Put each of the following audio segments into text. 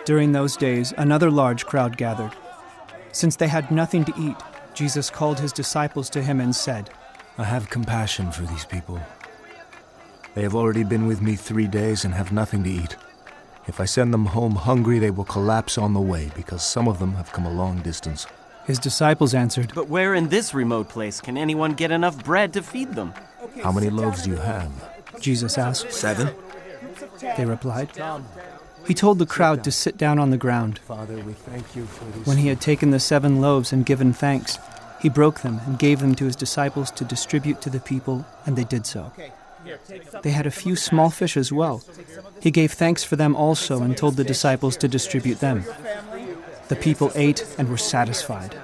During those days, another large crowd gathered. Since they had nothing to eat, Jesus called his disciples to him and said, I have compassion for these people. They have already been with me 3 days and have nothing to eat. If I send them home hungry, they will collapse on the way, because some of them have come a long distance. His disciples answered, But where in this remote place can anyone get enough bread to feed them? How many loaves do you have? Jesus asked. 7. They replied. He told the crowd to sit down on the ground. Father, we thank you for this. When he had taken the 7 loaves and given thanks, he broke them and gave them to his disciples to distribute to the people, and they did so. They had a few small fish as well. He gave thanks for them also and told the disciples to distribute them. The people ate and were satisfied.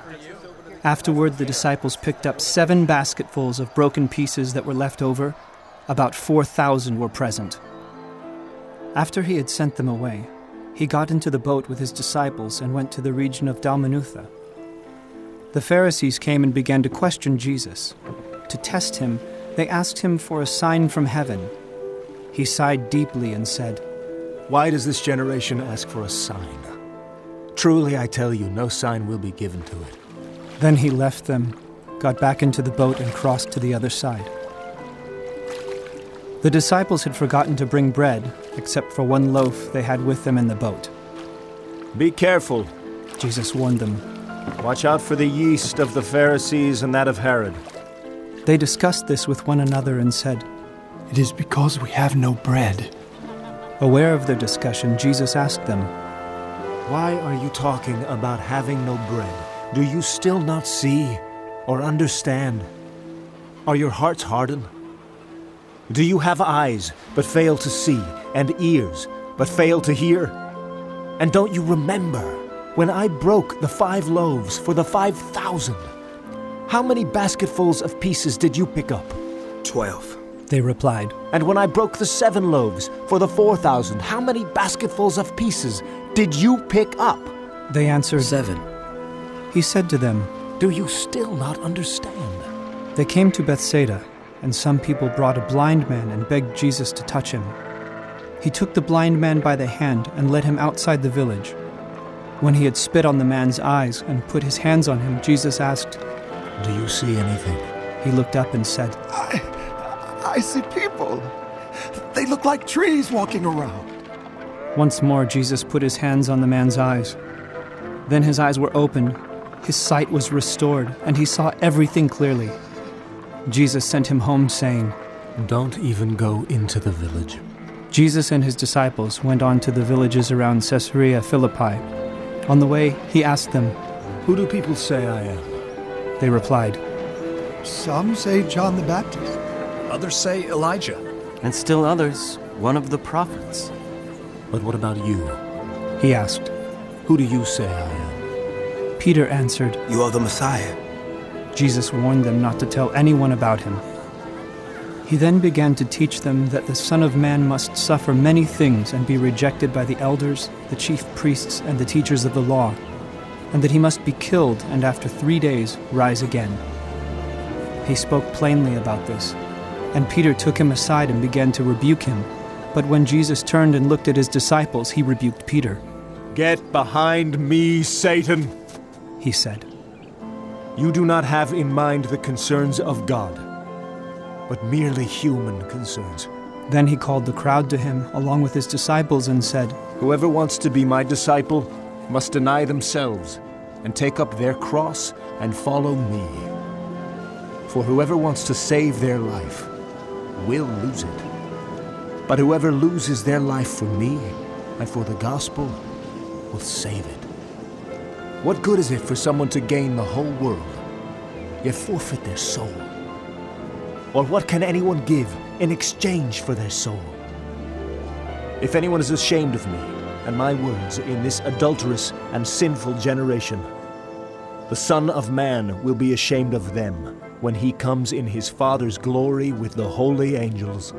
Afterward, the disciples picked up 7 basketfuls of broken pieces that were left over. About 4,000 were present. After he had sent them away, he got into the boat with his disciples and went to the region of Dalmanutha. The Pharisees came and began to question Jesus. To test him, they asked him for a sign from heaven. He sighed deeply and said, Why does this generation ask for a sign? Truly, I tell you, no sign will be given to it. Then he left them, got back into the boat, and crossed to the other side. The disciples had forgotten to bring bread, except for 1 loaf they had with them in the boat. Be careful. Jesus warned them. Watch out for the yeast of the Pharisees and that of Herod. They discussed this with one another and said, It is because we have no bread. Aware of their discussion, Jesus asked them, Why are you talking about having no bread? Do you still not see or understand? Are your hearts hardened? Do you have eyes but fail to see, and ears but fail to hear? And don't you remember when I broke the 5 loaves for the 5,000? How many basketfuls of pieces did you pick up? 12. They replied. And when I broke the 7 loaves for the 4,000, how many basketfuls of pieces did you pick up? They answered, 7. He said to them, Do you still not understand? They came to Bethsaida, and some people brought a blind man and begged Jesus to touch him. He took the blind man by the hand and led him outside the village. When he had spit on the man's eyes and put his hands on him, Jesus asked, Do you see anything? He looked up and said, I see people. They look like trees walking around. Once more Jesus put his hands on the man's eyes. Then his eyes were opened, his sight was restored, and he saw everything clearly. Jesus sent him home, saying, Don't even go into the village. Jesus and his disciples went on to the villages around Caesarea Philippi. On the way, he asked them, Who do people say I am? They replied, Some say John the Baptist. Others say Elijah. And still others, one of the prophets. But what about you? He asked. Who do you say I am? Peter answered, You are the Messiah. Jesus warned them not to tell anyone about him. He then began to teach them that the Son of Man must suffer many things and be rejected by the elders, the chief priests, and the teachers of the law, and that he must be killed and after 3 days rise again. He spoke plainly about this, and Peter took him aside and began to rebuke him. But when Jesus turned and looked at his disciples, he rebuked Peter. Get behind me, Satan! He said, You do not have in mind the concerns of God, but merely human concerns. Then he called the crowd to him along with his disciples and said, Whoever wants to be my disciple must deny themselves and take up their cross and follow me. For whoever wants to save their life will lose it. But whoever loses their life for me and for the gospel will save it. What good is it for someone to gain the whole world, yet forfeit their soul? Or what can anyone give in exchange for their soul? If anyone is ashamed of me and my words in this adulterous and sinful generation, the Son of Man will be ashamed of them when he comes in his Father's glory with the holy angels.